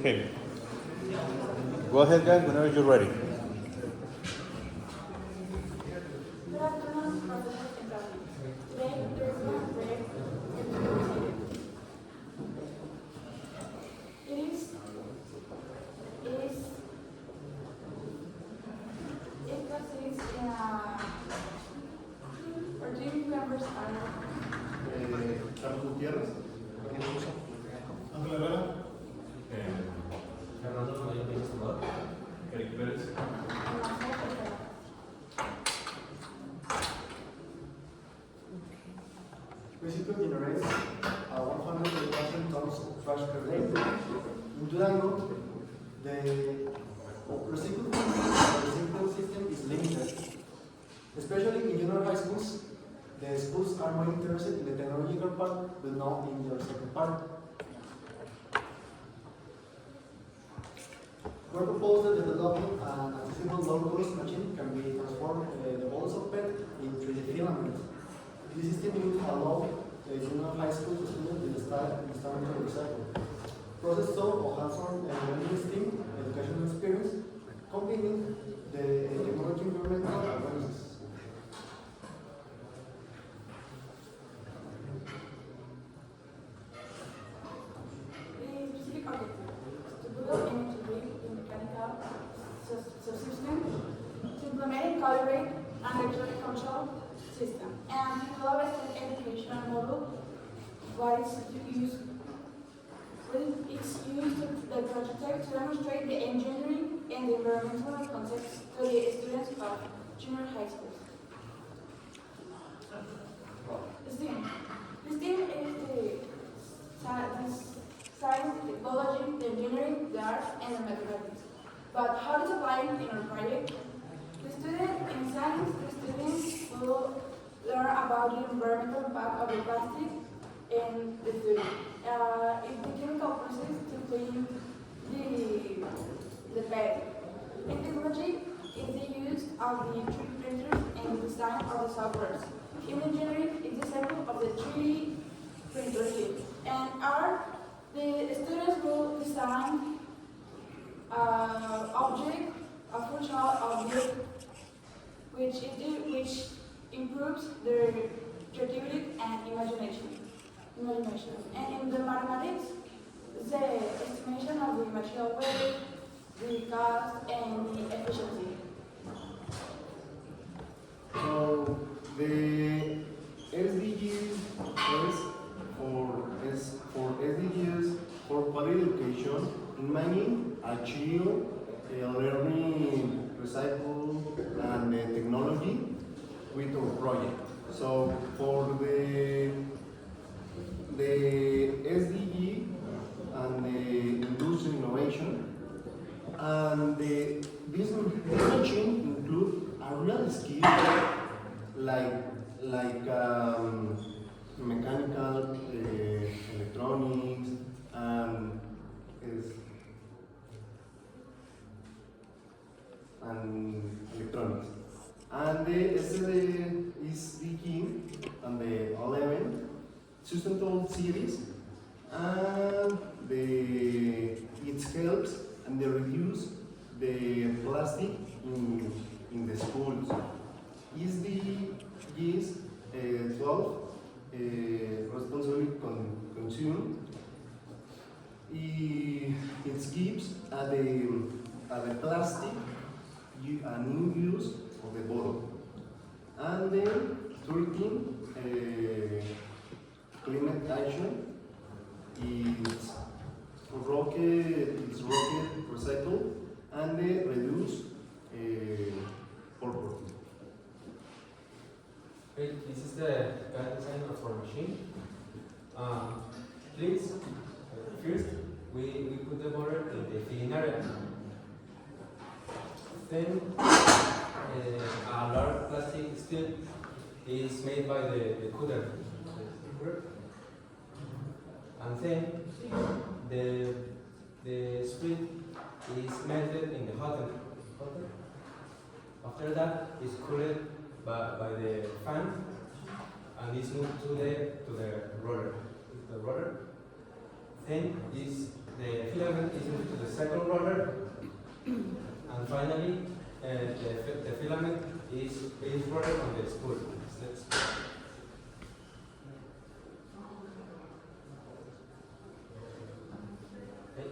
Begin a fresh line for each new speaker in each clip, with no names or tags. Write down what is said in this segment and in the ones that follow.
Okay. Go ahead, guys, whenever you're ready.
Good afternoon, Professor Central. Today, there is one project It consists in a or do you remember
Carlos Gutiérrez, Ángel Herrera, Fernando Mayor Escobar, Eric Pérez. Basically generates 100,000 tons of trash per day. In Durango, the recycling system is limited. Especially in junior high schools, the schools are more interested in the technological part, but not in the recycling part. We proposed that the development an accessible low-cost machine can be transformed the balls of PET in 3D filaments. This system will allow junior high school students to start to recycle. Process so or hands-on learning STEAM educational experience, combining the technology environmental awareness.
the specific objective to develop and integrate the mechanical subsystem, to implement a calibrate and electronic control system, and to develop a educational model what is used to the project to demonstrate the engineering and the environmental concepts to the students of junior high schools. STEAM. STEAM is the science, the technology, the engineering, the arts, and the mathematics. But how to apply it in our project? The students in science, the students will learn about the environmental impact of the plastic in the food. It's the chemical process to clean the bed. In technology, is the use of the 3D printers and the design of the softwares. In engineering, is the cycle of the 3D printer sheet. And art, the students will design object, a functional object, which improves their creativity and imagination. And in the mathematics, the estimation of the material weight, the cost, and the efficiency.
So the SDGs for SDGs for quality education, meaning achieve learning, recycle, and technology with our project. So for the SDG and the industry innovation, and this machine include a real skill like mechanical, electronics, and electronics. And the SD is the key and the 11 system tool series, and it helps and they reduce the plastic in the schools. Is the 12 responsibly consumed. It gives the plastic a new use of the bottle, and then 13 climate action is rocket recycle and they reduce purpose.
Okay, this is the guide design of our machine. Please, first we put the motor in the feeding area. Then a large plastic strip is made by the cooler. And then the strip is melted in the hot water. After that, it's cooled by the fan and is moved to the roller. The roller then is the filament is moved to the second roller, and finally the filament is rolled on the spool. Okay,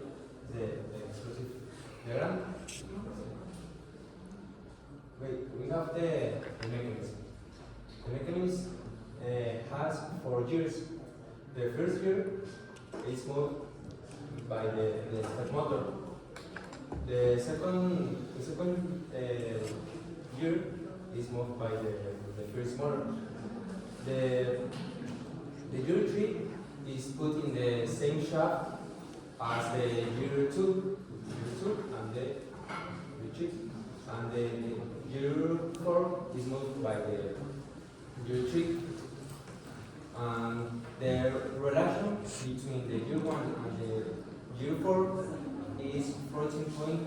the explosive diagram. Wait, we have the mechanism. The mechanism has 4 gears. The first gear is moved by the step motor. The second gear is moved by the first motor. The gear 3 is put in the same shaft as the gear 2 and the gear 3. And the gear 4 is moved by the gear 3. And the relation between the gear 1 and the gear 4 is 14.3.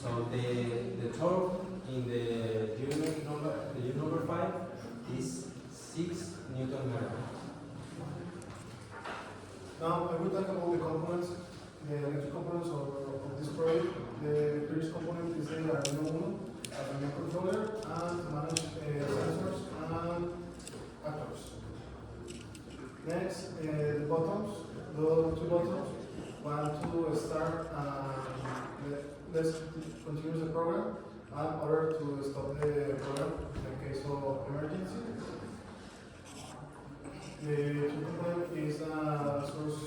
So the torque in the gear number 5 is 6 Newton meter.
Now, I will talk about the components, the electric components of this project. The first component is the Arduino as a microcontroller and to manage sensors and actors. Next, the buttons, the 2 buttons. One to start let's continue the program, and other to stop the program in case of emergency. The 2 component is a source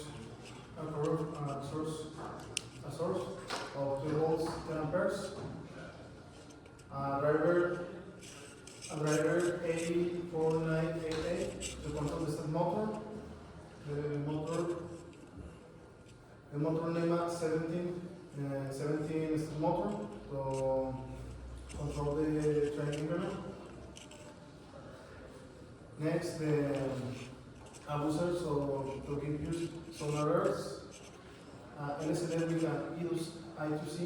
of 2 volts 10 amperes. A driver A4988 to control the step motor. The motor name 17 step motor to control the train increment. Next, the abusers to give use solar errors. LCD with an use I2C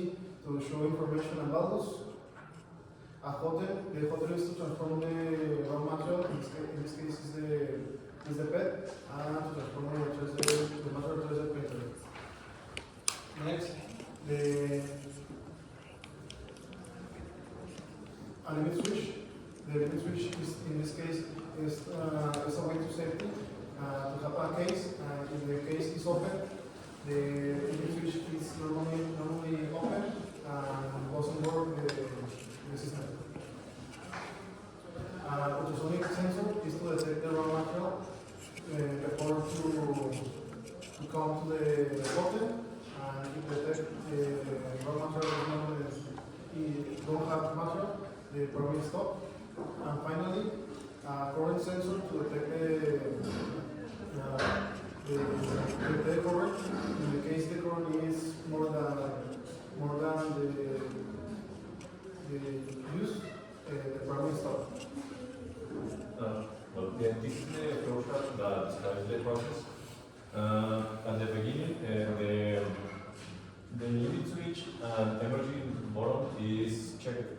to show information and values. The hotel is to transform the raw material, in this case is the PET, and to transform the material to the printer. Next, the limit switch. The limit switch is, in this case, is a way to safety, to have a case, and if the case is open, the limit switch is normally open and doesn't work the system. Ultrasonic sensor is to detect the raw material before to come to the bottom, and if detect the raw material don't have material, the program is stopped. And finally, current sensor to detect the current. In the case the current is more than the use, the program is stopped.
Well, this is the flowchart that describes the process. At the beginning, the limit switch and emergency button is checked.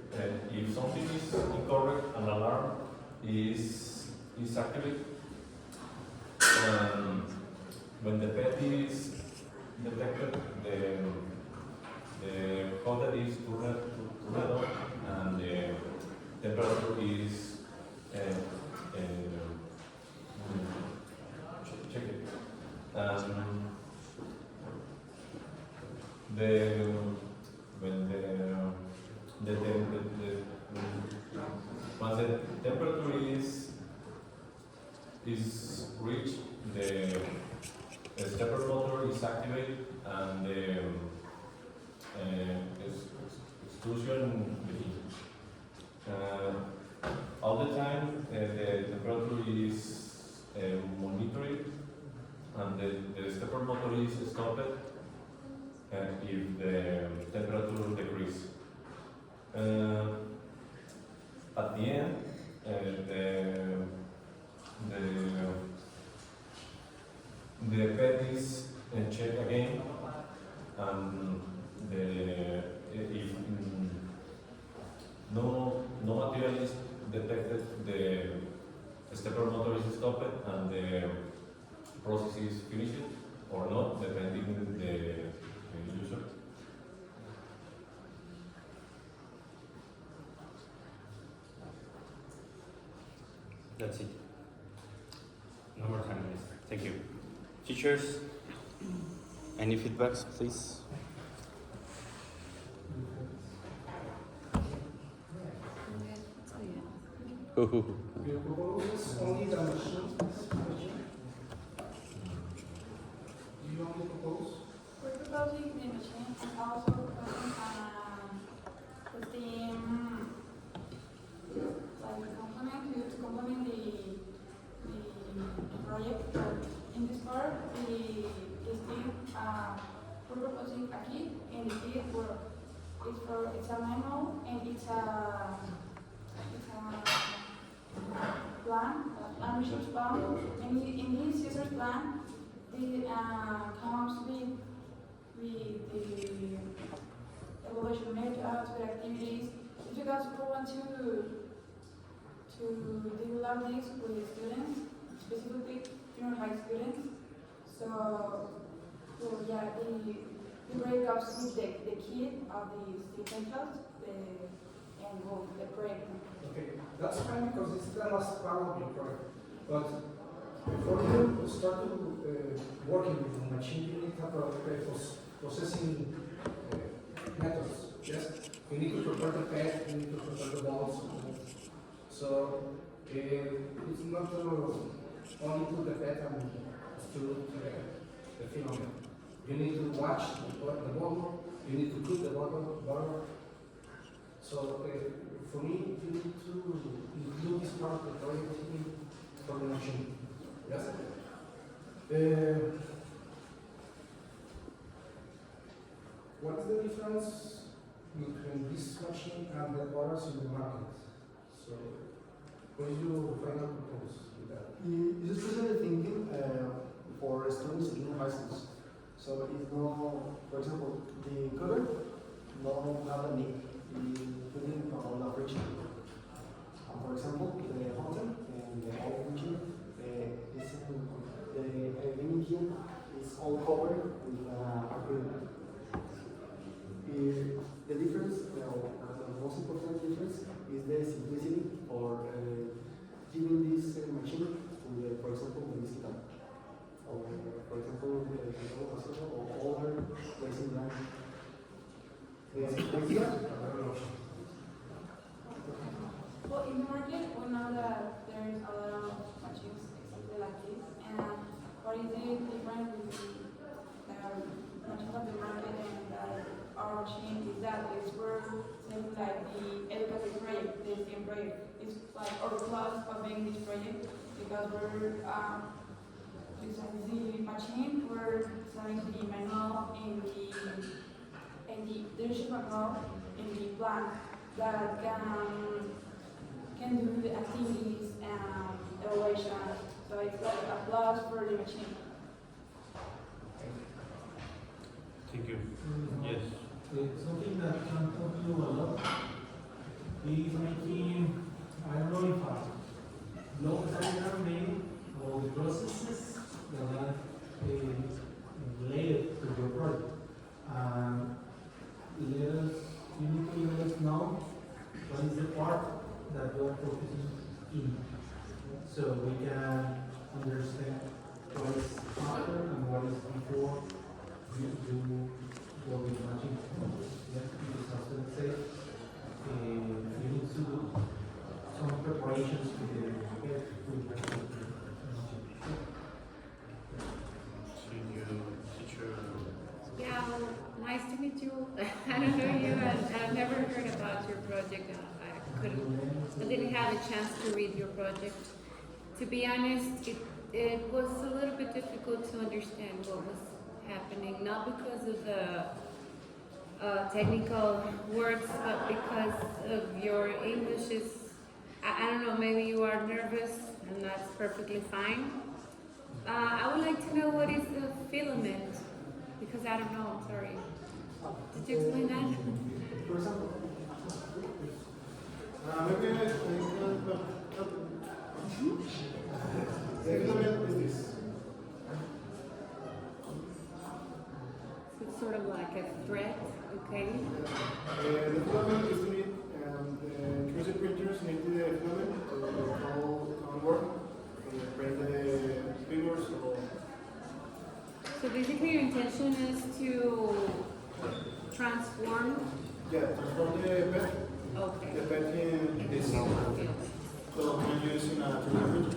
If something is incorrect, an alarm is activated. When the PET is detected, the holder is turned on, and the temperature is check it. Once the temperature is reached, the stepper motor is activated, and the extrusion begins. All the time, the temperature is monitored, and the stepper motor is stopped if the temperature decreases. At the end, the PET is checked again, and if no material is detected, the stepper motor is stopped and the process is finished. or not, depending on the user.
That's it. No more time, guys. Thank you. Teachers, any feedbacks, please?
You propose only the machine? Do you only propose?
We're proposing the machine and also proposing the theme, like complement to complement the project. But in this part, this theme, we're proposing a kit, and the kit it's a manual and it's a plan, a research plan. And in this user's plan, it comes with the evaluation methods, with activities. If you guys want to develop this with students, specifically junior high students, so yeah, the grade comes with the kit of the methods, the project.
Okay, that's fine because it's the last part of your project. But before you start to working with the machine, you need to have processing methods. Yes, you need to prepare the pad, you need to prepare the balls. So it's not only put the pad and to the filament. You need to watch the bottle, you need to cook the bottle. So for me, you need to include this part of the project for the machine. Yes? What is the difference between this machine and the others in the market? So, what is your final proposal with that?
It's especially thinking for students in high schools. So it's no, for example, the cover no have a need in putting on a fridge. For example, the hunter and the old engine the engine is all covered with acrylic. The difference, the most important difference is the simplicity for giving this machine to the, for example, the visitor. Or for example, the or other placing line.
Well, in the market, we know that there's a lot of machines exactly like this. And what is the difference with the machines of the market and our machine is that it's for something like the educative project, the STEM project. It's like our plus of being this project because we're besides the machine, we're selling the manual and the leadership manual and the plan that can do the activities and evaluation. So it's like a plus for the machine.
Thank you. Yes.
Something that can help you a lot is making, I don't know if a long diagram made of the processes that are related to your project. You need to let us know what is the part that you are focusing in, so we can understand what is after and what is before you go with matching. Yeah, because after the say, you need to do some preparations to the
Yeah, well, nice to meet you. I don't know you, and I've never heard about your project. I didn't have a chance to read your project. To be honest, it was a little bit difficult to understand what was happening, not because of the technical words, but because of your English is, I don't know, maybe you are nervous, and that's perfectly fine. I would like to know what is the filament, because I don't know, I'm sorry. Did you explain that?
For example, maybe the filament is this.
sort of like a thread, okay?
The filament is to need, the 3D printers need the filament to work, print the figures or.
So basically your intention is to transform,
Yeah, transform the pet,
okay.
the pet in this.
Okay.
So we can use in a 3D printer.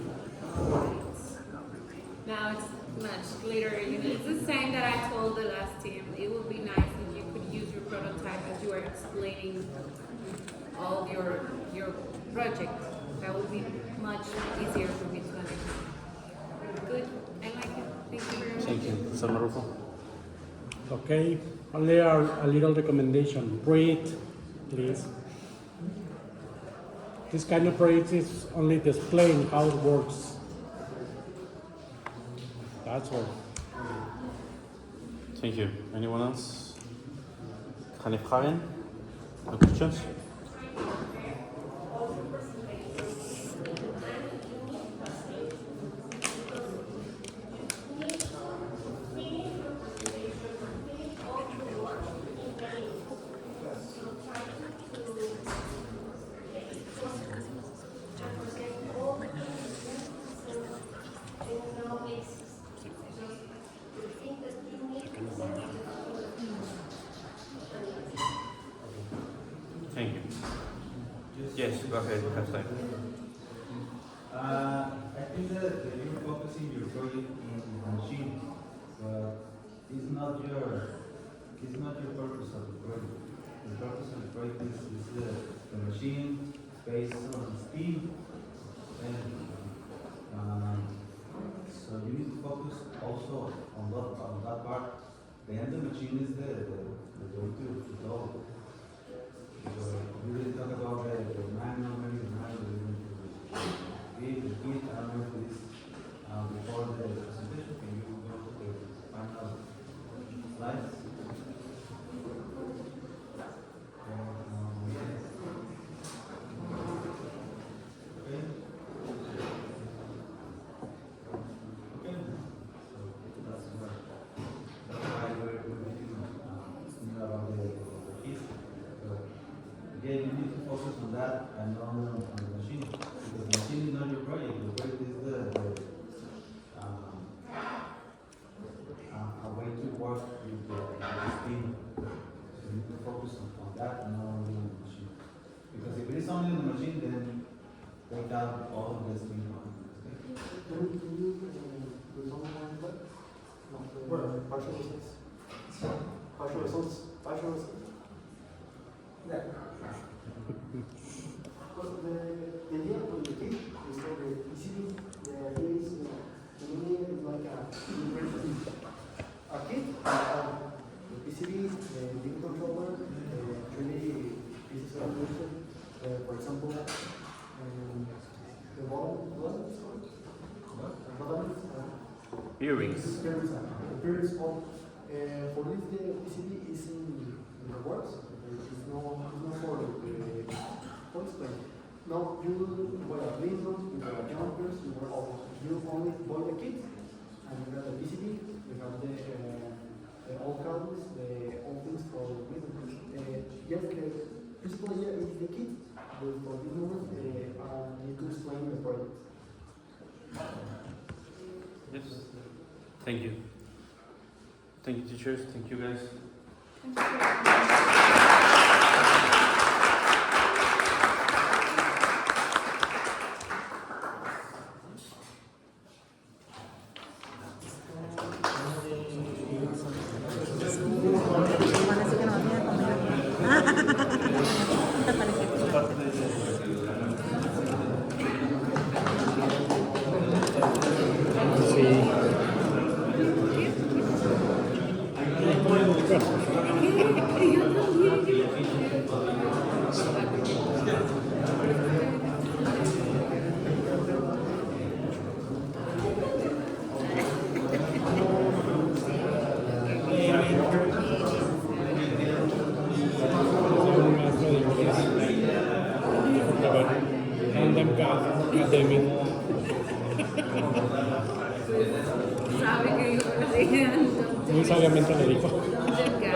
Now it's much clearer. You know, it's the same that I told the last team. It would be nice if you could use your prototype as you are explaining all of your project. That would be much easier for me to understand. Good. I like it. Thank you very much.
Thank you. Professor Marufo.
Okay, only a little recommendation. Breathe, please. This kind of project is only displaying how it works. That's all.
Thank you. Anyone else? Geen vragen? No questions? Thank you. Yes, go ahead. We have time.
I think that you're focusing your project in the machine, but it's not your purpose of the project. The purpose of the project is the machine based on steam, and so you need to focus also on that part. The end of the machine is the way to go. So we will talk about the manual, maybe the manual. The kit, I don't know if it is before the presentation. Can you go to the final slides? Okay. Okay. So that's why we're thinking about the kit. Again, you need to focus on that and not on the machine. Because the machine is not your project. The project is a way to work with the steam. So you need to focus on that and not only on the machine. Because if it is only on the machine, then take out all of the steam.
Can you resolve that? Well, partial results. Partial results. Partial results. Yeah. Well, the idea of the kit is that the PCB, the idea is the meaning is like a kit, the PCB, the big controller, the 3D pieces of equipment, for example, the bottom,
Earrings.
the earrings of, for this the PCB is in the works. It's not for the explain. Now you buy a window, you buy a jumpers, you only buy the kit, and you got the PCB, you have the old cables, the old things for the window. Yes, the principal idea is the kit, but for this moment, I need to explain the project.
Yes. Thank you. Thank you, teachers. Thank you, guys.
Sabe que yo
Muy sabiamente le dijo.
Children got.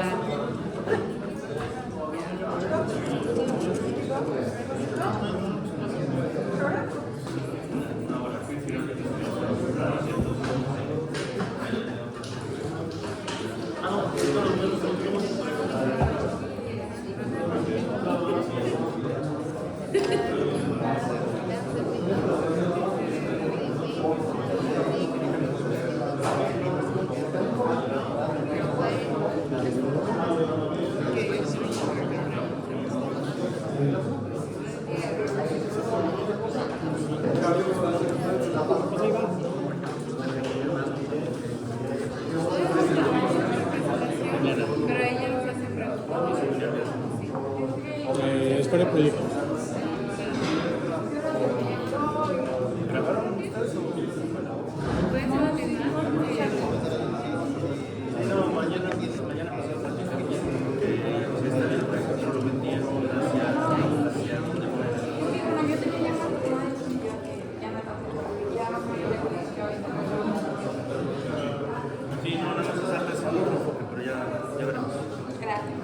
Pero ella nos hace preguntas.
Espera el proyecto.
¿Pueden ser
No, mañana pasado prácticamente está bien, pero lo vendieron hacia donde fue.
Bueno, yo tenía ya más ya no tanto, ya más o menos le conocí ahorita.
Sí, no es hacerle ese enfoque, pero ya veremos.
Gracias.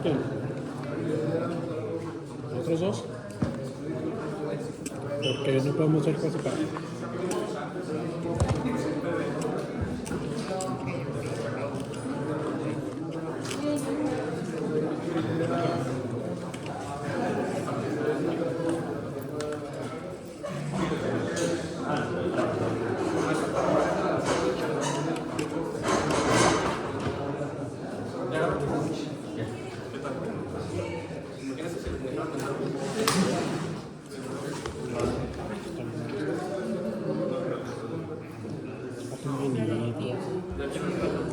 ¿Quién? ¿Otros dos? Porque no podemos hacer cosas para.
Ya